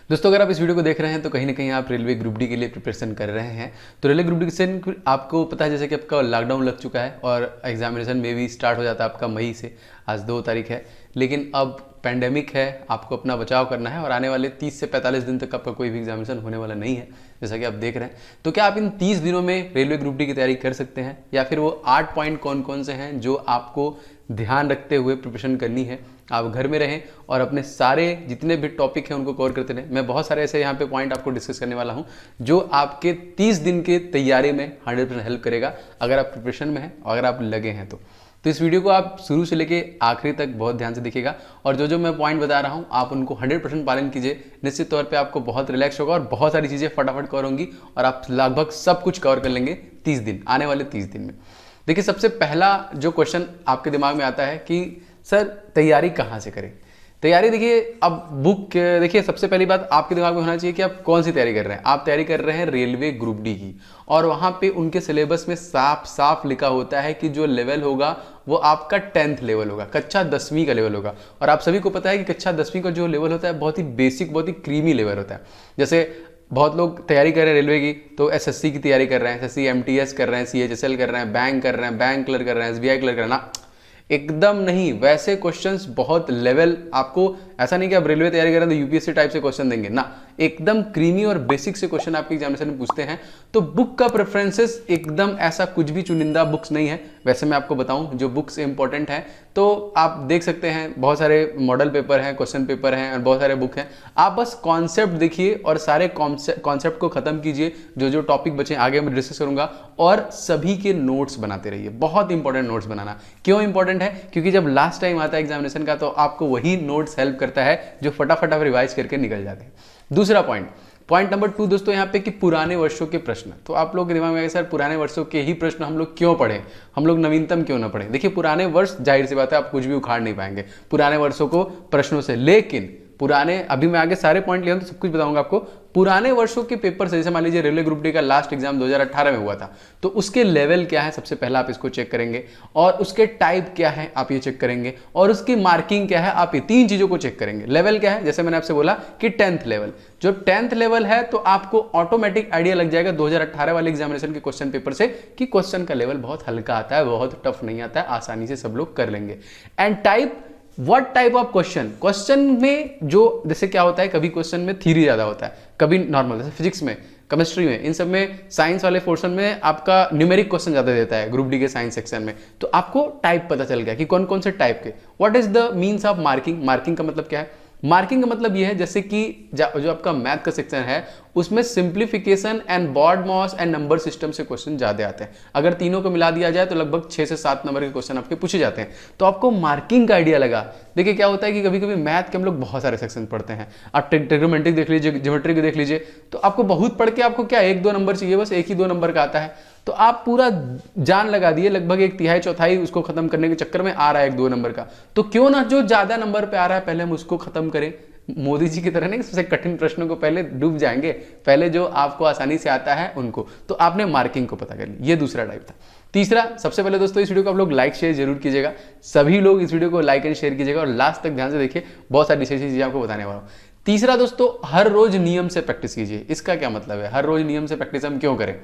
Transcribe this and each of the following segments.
दोस्तों, अगर आप इस वीडियो को देख रहे हैं तो कहीं ना कहीं आप रेलवे ग्रुप डी के लिए प्रिपरेशन कर रहे हैं। तो रेलवे ग्रुप डी से आपको पता है जैसे कि आपका लॉकडाउन लग चुका है और एग्जामिनेशन में भी स्टार्ट हो जाता है आपका मई से। आज 2 तारीख है, लेकिन अब पैंडेमिक है, आपको अपना बचाव करना है और आने वाले 30 से 45 दिन तक आपका कोई भी एग्जामिनेशन होने वाला नहीं है, जैसा कि आप देख रहे हैं। तो क्या आप इन 30 दिनों में रेलवे ग्रुप डी की तैयारी कर सकते हैं, या फिर वो 8 पॉइंट कौन कौन से हैं जो आपको ध्यान रखते हुए प्रिपरेशन करनी है। आप घर में रहें और अपने सारे जितने भी टॉपिक हैं उनको कवर करते रहें। मैं बहुत सारे ऐसे यहाँ पे पॉइंट आपको डिस्कस करने वाला हूँ जो आपके 30 दिन के तैयारी में 100% हेल्प करेगा, अगर आप प्रिपरेशन में हैं और अगर आप लगे हैं तो इस वीडियो को आप शुरू से लेके आखिरी तक बहुत ध्यान से देखिएगा और जो जो मैं पॉइंट बता रहा हूँ आप उनको 100% पालन कीजिए। निश्चित तौर पे आपको बहुत रिलैक्स होगा और बहुत सारी चीज़ें फटाफट कवर होंगी और आप लगभग सब कुछ कवर कर लेंगे 30 दिन, आने वाले 30 दिन में। देखिए, सबसे पहला जो क्वेश्चन आपके दिमाग में आता है कि सर तैयारी कहाँ से करें। तैयारी देखिए, अब बुक देखिए, सबसे पहली बात आपके दिमाग में होना चाहिए कि आप कौन सी तैयारी कर रहे हैं। आप तैयारी कर रहे हैं रेलवे ग्रुप डी की, और वहाँ पे उनके सिलेबस में साफ साफ लिखा होता है कि जो लेवल होगा वो आपका 10th लेवल होगा, कक्षा 10वीं का लेवल होगा। और आप सभी को पता है कि कक्षा 10वीं का जो लेवल होता है बहुत ही बेसिक, बहुत ही क्रीमी लेवल होता है। जैसे बहुत लोग तैयारी कर रहे हैं रेलवे की, तो एसएससी की तैयारी कर रहे हैं, एसएससी एमटीएस कर रहे हैं, सीएचएसएल कर रहे हैं, बैंक कर रहे हैं, बैंक क्लर्क कर रहे हैं, एसबीआई क्लर्क कर रहे हैं ना, एकदम नहीं। वैसे क्वेश्चंस बहुत लेवल, आपको ऐसा नहीं कि आप रेलवे तैयारी करें तो यूपीएससी टाइप से क्वेश्चन देंगे ना, एकदम क्रीमी और बेसिक से क्वेश्चन आपके एग्जामिनेशन में पूछते हैं। तो बुक का प्रेफरेंसेस एकदम ऐसा कुछ भी चुनिंदा बुक्स नहीं है। वैसे मैं आपको बताऊं जो बुक्स इंपॉर्टेंट हैं तो आप देख सकते हैं, बहुत सारे मॉडल पेपर हैं, क्वेश्चन पेपर हैं और बहुत सारे बुक हैं। आप बस कॉन्सेप्ट देखिए और सारे कॉन्सेप्ट को खत्म कीजिए। जो जो टॉपिक बचे आगे मैं डिस्कस करूंगा, और सभी के नोट्स बनाते रहिए। बहुत इंपॉर्टेंट नोट्स बनाना क्यों इंपॉर्टेंट है, क्योंकि जब लास्ट टाइम आता है एग्जामिनेशन का तो आपको वही नोट्स हेल्प करता है जो फटाफट आप रिवाइज करके निकल जाते हैं। दूसरा पॉइंट नंबर 2 दोस्तों यहाँ पे कि पुराने वर्षों के प्रश्न। तो आप लोग के दिमाग में आएगा सर पुराने वर्षों के ही प्रश्न हम लोग क्यों पढ़ें, हम लोग नवीनतम क्यों ना पढ़ें। देखिए, पुराने वर्ष जाहिर सी बात है आप कुछ भी उखाड़ नहीं पाएंगे पुराने वर्षों को प्रश्नों से, लेकिन पुराने, अभी मैं आगे सारे पॉइंट लिया तो सब कुछ बताऊंगा आपको। पुराने वर्षों के पेपर से, जैसे मान लीजिए रेलवे ग्रुप डी का लास्ट एग्जाम 2018 में हुआ था, तो उसके लेवल क्या है सबसे पहला आप इसको चेक करेंगे, और उसके टाइप क्या है आप ये चेक करेंगे, और उसकी मार्किंग क्या है आप ये 3 चीजों को चेक करेंगे। लेवल क्या है, जैसे मैंने आपसे बोला कि 10th लेवल, जो 10th लेवल है तो आपको ऑटोमेटिक आइडिया लग जाएगा 2018 वाले एग्जामिनेशन के क्वेश्चन पेपर से कि क्वेश्चन का लेवल बहुत हल्का आता है, बहुत टफ नहीं आता है, आसानी से सब लोग कर लेंगे। And type, what type of question में जो, जैसे क्या होता है कभी क्वेश्चन में थ्योरी ज्यादा होता है, कभी नॉर्मल, जैसे फिजिक्स में, केमिस्ट्री में, इन सब में, साइंस वाले पोर्शन में आपका न्यूमेरिक क्वेश्चन ज्यादा देता है ग्रुप डी के साइंस सेक्शन में। तो आपको टाइप पता चल गया कि कौन कौन से टाइप के। What is the means of marking. Marking का मतलब क्या है, मार्किंग का मतलब यह है जैसे कि जो आपका मैथ का सेक्शन है उसमें simplification and BODMAS and number system से क्वेश्चन ज्यादा आते हैं। अगर तीनों को मिला दिया जाए तो लगभग 6 से 7 नंबर के क्वेश्चन आपके पूछे जाते हैं। तो आपको मार्किंग का आइडिया लगा। देखिए क्या होता है कि कभी कभी मैथ के हम लोग बहुत सारे सेक्शन पढ़ते हैं, आप ट्रिग्नोमेट्रिक देख लीजिए, ज्योमेट्री को देख लीजिए, तो आपको बहुत पढ़ के आपको क्या 1-2 नंबर चाहिए, बस 1 ही 2 नंबर का आता है। तो आप पूरा जान लगा दिए, लगभग 1/3 1/4 उसको खत्म करने के चक्कर में आ रहा है 1-2 नंबर का। तो क्यों ना जो ज्यादा नंबर पे आ रहा है पहले हम उसको खत्म करें। मोदी जी की तरह नहीं, सबसे कठिन प्रश्नों को पहले डूब जाएंगे, पहले जो आपको आसानी से आता है उनको। तो आपने मार्किंग को पता कर ली, ये दूसरा टाइप था। तीसरा, सबसे पहले दोस्तों इस वीडियो को आप लोग लाइक शेयर जरूर कीजिएगा, सभी लोग इस वीडियो को लाइक एंड शेयर कीजिएगा और लास्ट तक ध्यान से देखिए, बहुत सारी चीजें आपको बताने वाला हूं। तीसरा दोस्तों, हर रोज नियम से प्रैक्टिस कीजिए। इसका क्या मतलब है, हर रोज नियम से प्रैक्टिस हम क्यों करें।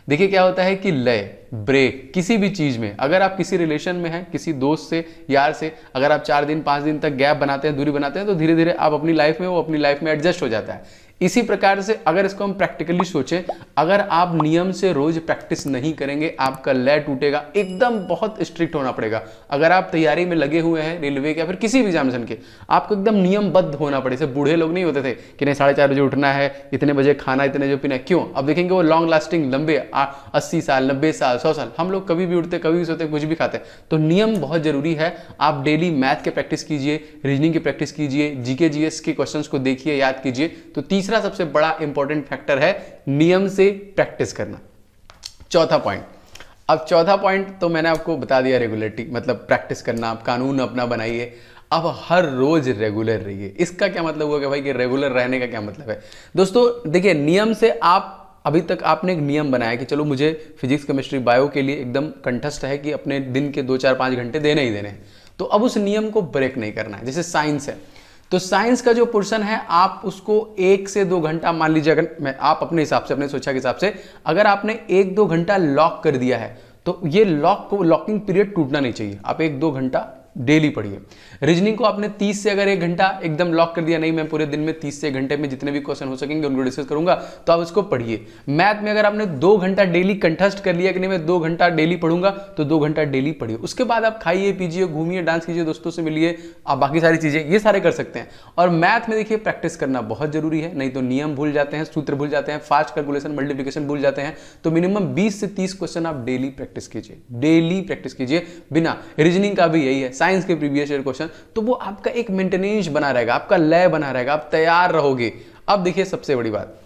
देखिए क्या होता है कि लय, ब्रेक, किसी भी चीज में, अगर आप किसी रिलेशन में हैं, किसी दोस्त से, यार से, अगर आप 4 दिन 5 दिन तक गैप बनाते हैं, दूरी बनाते हैं, तो धीरे धीरे आप अपनी लाइफ में, वो अपनी लाइफ में एडजस्ट हो जाता है। इसी प्रकार से अगर इसको हम प्रैक्टिकली सोचें, अगर आप नियम से रोज प्रैक्टिस नहीं करेंगे आपका लय टूटेगा। एकदम बहुत स्ट्रिक्ट होना पड़ेगा। अगर आप तैयारी में लगे हुए हैं रेलवे के या फिर किसी भी एग्जामिनेशन के, आपको एकदम नियमबद्ध होना पड़े। जैसे बूढ़े लोग नहीं होते थे कि नहीं 4:30 बजे उठना है, इतने बजे खाना, इतने बजे पीना। क्यों, अब देखेंगे वो लॉन्ग लास्टिंग, लंबे 80 साल, 90 साल, 100 साल, हम लोग कभी भी उठते, कभी भी सोते, कुछ भी खाते। तो नियम बहुत जरूरी है। आप डेली मैथ के प्रैक्टिस कीजिए, रीजनिंग की प्रैक्टिस कीजिए, जीके जीएस के क्वेश्चंस को देखिए, याद कीजिए। तो तीसरा सबसे बड़ा इंपॉर्टेंट फैक्टर है नियम से प्रैक्टिस करना। चौथा पॉइंट, अब चौथा पॉइंट तो मैंने आपको बता दिया, रेगुलरिटी, मतलब प्रैक्टिस करना। आप कानून अपना बनाइए, अब हर रोज रेगुलर रहिए। इसका क्या मतलब हुआ कि भाई कि रेगुलर रहने का क्या मतलब है। दोस्तों देखिए, नियम से आप, अभी तक आपने एक नियम बनाया कि चलो मुझे फिजिक्स केमिस्ट्री बायो के लिए एकदम कंठस्थ है कि अपने दिन के 2-4-5 घंटे देने ही देने हैं। तो अब उस नियम को ब्रेक नहीं करना है। जैसे साइंस है, तो साइंस का जो पोर्शन है आप उसको 1 से 2 घंटा मान लीजिए, अगर मैं आप अपने हिसाब से, अपने सोचा के हिसाब से अगर आपने 1-2 घंटा लॉक कर दिया है तो ये लॉकिंग पीरियड टूटना नहीं चाहिए। आप 1-2 घंटा डेली पढ़िए। रीजनिंग को आपने 30 से अगर 1 घंटा एकदम लॉक कर दिया, नहीं मैं पूरे दिन में 30 से 1 घंटे में जितने भी क्वेश्चन हो सकेंगे उनको डिस्कस करूंगा, तो आप उसको पढ़िए। मैथ में अगर आपने 2 घंटा डेली कंठस्थ कर लिया कि नहीं मैं 2 घंटा डेली पढ़ूंगा, तो 2 घंटा डेली पढ़िए। उसके बाद आप खाइए पीजिए, घूमिए, डांस कीजिए, दोस्तों से मिलिए, आप बाकी सारी चीजें ये सारे कर सकते हैं। और मैथ में देखिए प्रैक्टिस करना बहुत जरूरी है, नहीं तो नियम भूल जाते हैं, सूत्र भूल जाते हैं, फास्ट कैलकुलेशन मल्टीप्लिकेशन भूल जाते हैं। तो मिनिमम 20 से 30 क्वेश्चन आप डेली प्रैक्टिस कीजिए, डेली प्रैक्टिस कीजिए बिना। रीजनिंग का भी यही है, साइंस के प्रीवियस ईयर क्वेश्चन, तो वो आपका एक मेंटेनेंस बना रहेगा, आपका लय बना रहेगा, आप तैयार रहोगे। अब देखिए सबसे बड़ी बात,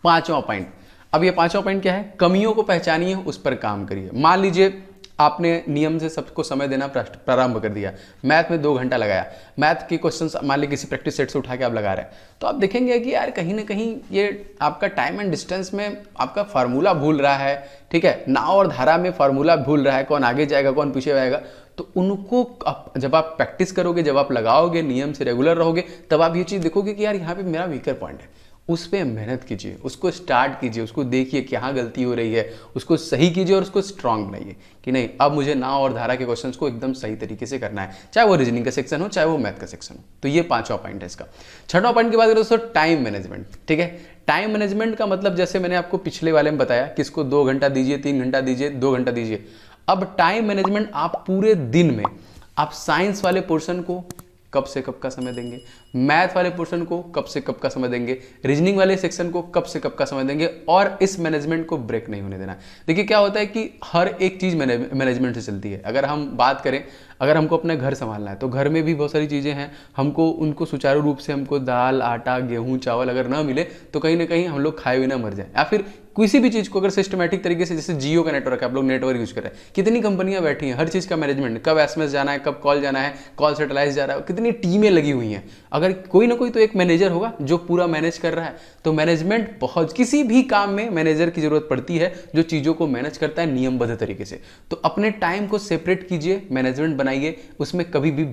5वां पॉइंट। अब ये 5वां पॉइंट क्या है? कमियों को पहचानिए, उस पर काम करिए। मान लीजिए आपने नियम से सबको समय देना प्रारंभ कर दिया, मैथ में 2 घंटा लगाया, मैथ के क्वेश्चंस मान लीजिए किसी प्रैक्टिस सेट से उठा के आप लगा रहे हैं, तो आप देखेंगे कि यार कहीं ना कहीं ये आपका टाइम एंड डिस्टेंस में आपका फार्मूला भूल रहा है, ठीक है, नाव और धारा में फार्मूला भूल रहा है, कौन आगे जाएगा कौन पीछे जाएगा। तो उनको जब आप प्रैक्टिस करोगे, जब आप लगाओगे, नियम से रेगुलर रहोगे, तब आप ये चीज़ देखोगे कि यार यहाँ पे मेरा वीकर पॉइंट है, उस पर मेहनत कीजिए, उसको स्टार्ट कीजिए, उसको देखिए कहाँ गलती हो रही है, उसको सही कीजिए और उसको स्ट्रांग बनाइए कि नहीं अब मुझे नाव और धारा के क्वेश्चंस को एकदम सही तरीके से करना है, चाहे वो रीजनिंग का सेक्शन हो चाहे वो मैथ का सेक्शन हो। तो ये 5वां पॉइंट है इसका। 6वां पॉइंट की बात करें दोस्तों, टाइम मैनेजमेंट। ठीक है, टाइम मैनेजमेंट का मतलब जैसे मैंने आपको पिछले वाले में बताया कि इसको 2 घंटा दीजिए, 3 घंटा दीजिए, 2 घंटा दीजिए। अब टाइम मैनेजमेंट आप पूरे दिन में आप साइंस वाले पोर्शन को कब से कब का समय देंगे, मैथ वाले पोर्शन को कब से कब का समय देंगे, रीजनिंग वाले सेक्शन को कब से कब का समय देंगे, और इस मैनेजमेंट को ब्रेक नहीं होने देना। देखिए क्या होता है कि हर एक चीज़ मैनेजमेंट से चलती है। अगर हम बात करें, अगर हमको अपना घर संभालना है तो घर में भी बहुत सारी चीज़ें हैं, हमको उनको सुचारू रूप से हमको दाल आटा गेहूँ चावल अगर ना मिले तो कहीं ना कहीं हम लोग खाए बिना मर जाए। या फिर किसी भी चीज़ को अगर सिस्टमेटिक तरीके से, जैसे जियो का नेटवर्क है, आप लोग नेटवर्क यूज कर रहे हैं, कितनी कंपनियां बैठी हैं, हर चीज़ का मैनेजमेंट, कब एसएमएस जाना है, कब कॉल जाना है, कॉल सेटेलाइज जा रहा है, कितनी टीमें लगी हुई हैं। अगर कोई ना कोई तो एक मैनेजर होगा जो पूरा मैनेज कर रहा है। तो मैनेजमेंट बहुत, किसी भी काम में मैनेजर की जरूरत पड़ती है जो चीज़ों को मैनेज करता है नियमबद्ध तरीके से। तो अपने टाइम को सेपरेट कीजिए, मैनेजमेंट बनाइए, उसमें कभी भी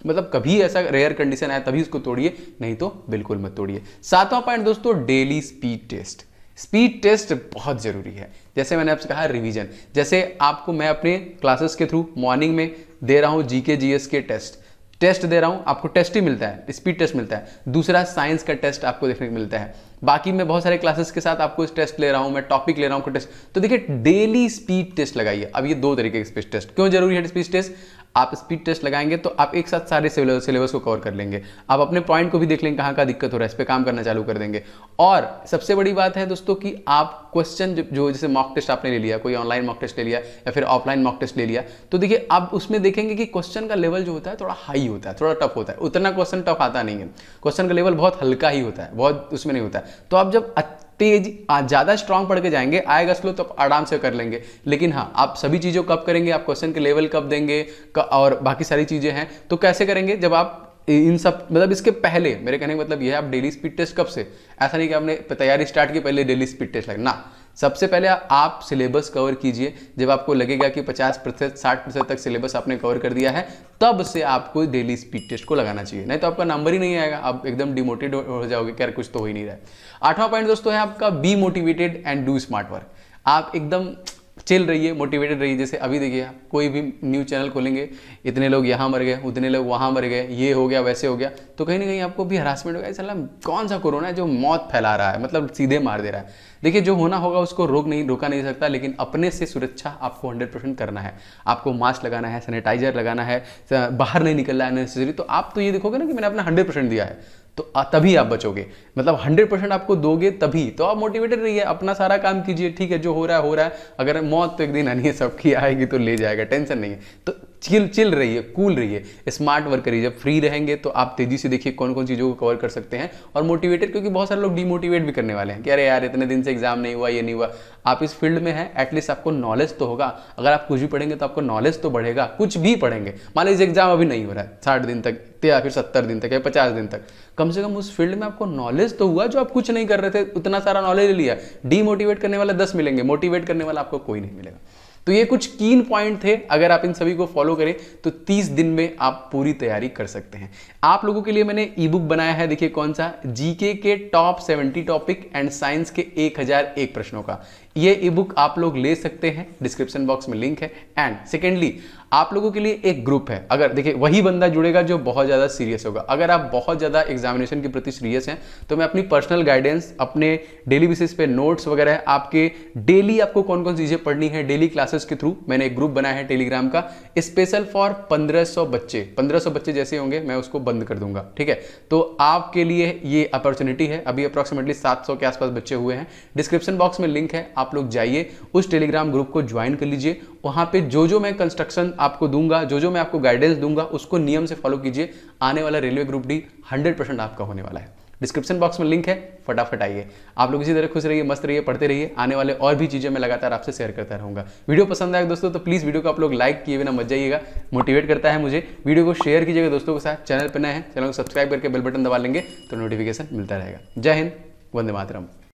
मतलब कभी ऐसा रेयर कंडीशन आए तभी उसको तोड़िए, नहीं तो बिल्कुल मत तोड़िए। 7वां पॉइंट दोस्तों, daily speed test. Speed test बहुत जरूरी है। जैसे मैंने आपसे कहा रिवीजन, जैसे आपको मैं अपने क्लासेस के थ्रू मॉर्निंग में दे रहा हूँ जीके जीएस के टेस्ट दे रहा हूँ, आपको टेस्ट ही मिलता है, स्पीड टेस्ट मिलता है। दूसरा साइंस का टेस्ट आपको देखने को मिलता है। बाकी मैं बहुत सारे क्लासेस के साथ आपको टेस्ट ले रहा हूँ, मैं टॉपिक ले रहा हूँ टेस्ट। तो देखिए डेली स्पीड टेस्ट लगाइए। अब ये 2 तरीके के स्पीड टेस्ट क्यों जरूरी है? स्पीड टेस्ट आप स्पीड टेस्ट लगाएंगे तो आप एक साथ सारे सिलेबस को कवर कर लेंगे, आप अपने पॉइंट को भी देख लेंगे कहाँ का दिक्कत हो रहा है, इस पर काम करना चालू कर देंगे। और सबसे बड़ी बात है दोस्तों कि आप क्वेश्चन जो जैसे मॉक टेस्ट आपने ले लिया, कोई ऑनलाइन मॉक टेस्ट ले लिया या फिर ऑफलाइन मॉक टेस्ट ले लिया, तो देखिए आप उसमें देखेंगे कि क्वेश्चन का लेवल जो होता है थोड़ा हाई होता है, थोड़ा टफ होता है। उतना क्वेश्चन टफ आता नहीं है, क्वेश्चन का लेवल बहुत हल्का ही होता है, बहुत उसमें नहीं होता है। तो आप जब तेज ज़्यादा स्ट्रांग पढ़ के जाएंगे, आएगा स्लो तो आप आराम से कर लेंगे। लेकिन हाँ, आप सभी चीज़ों कब करेंगे, आप क्वेश्चन के लेवल कब देंगे और बाकी सारी चीज़ें हैं, तो कैसे करेंगे जब आप इन सब मतलब इसके पहले, मेरे कहने का मतलब यह है आप डेली स्पीड टेस्ट कब से, ऐसा नहीं कि आपने तैयारी स्टार्ट की पहले डेली स्पीड टेस्ट लगना। सबसे पहले आप सिलेबस कवर कीजिए, जब आपको लगेगा कि 50% 60% तक सिलेबस आपने कवर कर दिया है, तब से आपको डेली स्पीड टेस्ट को लगाना चाहिए, नहीं तो आपका नंबर ही नहीं आएगा, आप एकदम डिमोटिवेट हो जाओगे कि यार कुछ तो हो ही नहीं रहा है। 8वां पॉइंट दोस्तों है आपका be motivated and do smart work. आप एकदम चिल रहिए, मोटिवेटेड रहिए। जैसे अभी देखिए कोई भी न्यूज़ चैनल खोलेंगे, इतने लोग यहाँ मर गए, उतने लोग वहाँ मर गए, ये हो गया वैसे हो गया, तो कहीं ना कहीं आपको भी हरासमेंट होगा, चला कौन सा कोरोना है जो मौत फैला रहा है, मतलब सीधे मार दे रहा है। देखिए जो होना होगा उसको रोका नहीं सकता, लेकिन अपने से सुरक्षा आपको 100% करना है। आपको मास्क लगाना है, सैनिटाइजर लगाना है, बाहर नहीं निकलना है नेसेसरी। तो आप तो ये देखोगे ना कि मैंने अपना 100% दिया है, तो तभी आप बचोगे, मतलब 100% आपको दोगे तभी तो आप मोटिवेटेड रहिए, अपना सारा काम कीजिए। ठीक है, जो हो रहा है, अगर मौत तो एक दिन आनी है, सबकी आएगी तो ले जाएगा, टेंशन नहीं है। तो चिल रहिए, कूल रहिए, स्मार्ट वर्क करिए। जब फ्री रहेंगे तो आप तेजी से देखिए कौन कौन चीज़ों को कवर कर सकते हैं, और मोटिवेटेड, क्योंकि बहुत सारे लोग डिमोटिवेट भी करने वाले हैं कि अरे यार इतने दिन से एग्जाम नहीं हुआ, ये नहीं हुआ। आप इस फील्ड में हैं, एटलीस्ट आपको नॉलेज तो होगा। अगर आप कुछ भी पढ़ेंगे तो आपको नॉलेज तो बढ़ेगा, कुछ भी पढ़ेंगे। मान लीजिए एग्जाम अभी नहीं हो रहा है 60 दिन तक या फिर 70 दिन तक या 50 दिन तक, कम से कम उस फील्ड में आपको नॉलेज तो हुआ, जो आप कुछ नहीं कर रहे थे, उतना सारा नॉलेज ले लिया। डीमोटिवेट करने वाला 10 मिलेंगे, मोटिवेट करने वाला आपको कोई नहीं मिलेगा। तो ये कुछ कीन पॉइंट थे, अगर आप इन सभी को फॉलो करें तो 30 दिन में आप पूरी तैयारी कर सकते हैं। आप लोगों के लिए मैंने ई बुक बनाया है, देखिए कौन सा, जीके के टॉप 70 टॉपिक एंड साइंस के 1001 प्रश्नों का। ये ई बुक आप लोग ले सकते हैं, डिस्क्रिप्शन बॉक्स में लिंक है। एंड सेकेंडली आप लोगों के लिए एक ग्रुप है, अगर देखिए वही बंदा जुड़ेगा जो बहुत ज़्यादा सीरियस होगा। अगर आप बहुत ज़्यादा एग्जामिनेशन के प्रति सीरियस हैं तो मैं अपनी पर्सनल गाइडेंस, अपने डेली बेसिस पे नोट्स वगैरह, आपके डेली आपको कौन कौन चीज़ें पढ़नी है डेली क्लासेस के थ्रू मैंने एक ग्रुप बनाया है टेलीग्राम का, स्पेशल फॉर 1500 बच्चे। 1500 बच्चे जैसे होंगे मैं उसको बंद कर दूंगा, ठीक है। तो आपके लिए ये अपॉर्चुनिटी है। अभी अप्रॉक्सीमेटली 700 के आसपास बच्चे हुए हैं। डिस्क्रिप्शन बॉक्स में लिंक है, आप लोग जाइए उस टेलीग्राम ग्रुप को ज्वाइन कर लीजिए। वहां पे जो मैं कंस्ट्रक्शन आपको दूंगा, जो मैं आपको गाइडेंस दूंगा, उसको नियम से फॉलो कीजिए। आने वाला रेलवे ग्रुप डी 100% आपका होने वाला है। डिस्क्रिप्शन बॉक्स में लिंक है, फटाफट आइए। आप लोग इसी तरह खुश रहिए, मस्त रहिए, पढ़ते रहिए। आने वाले और भी चीज़ें मैं लगातार आपसे शेयर करता रहूंगा। वीडियो पसंद आए दोस्तों तो प्लीज़ वीडियो को आप लोग लाइक किए बिना मत जाइएगा, मोटिवेट करता है मुझे। वीडियो को शेयर कीजिएगा दोस्तों के साथ। चैनल पर नए हैं, चैनल को सब्सक्राइब करके बेल बटन दबा लेंगे तो नोटिफिकेशन मिलता रहेगा। जय हिंद, वंदे मातरम।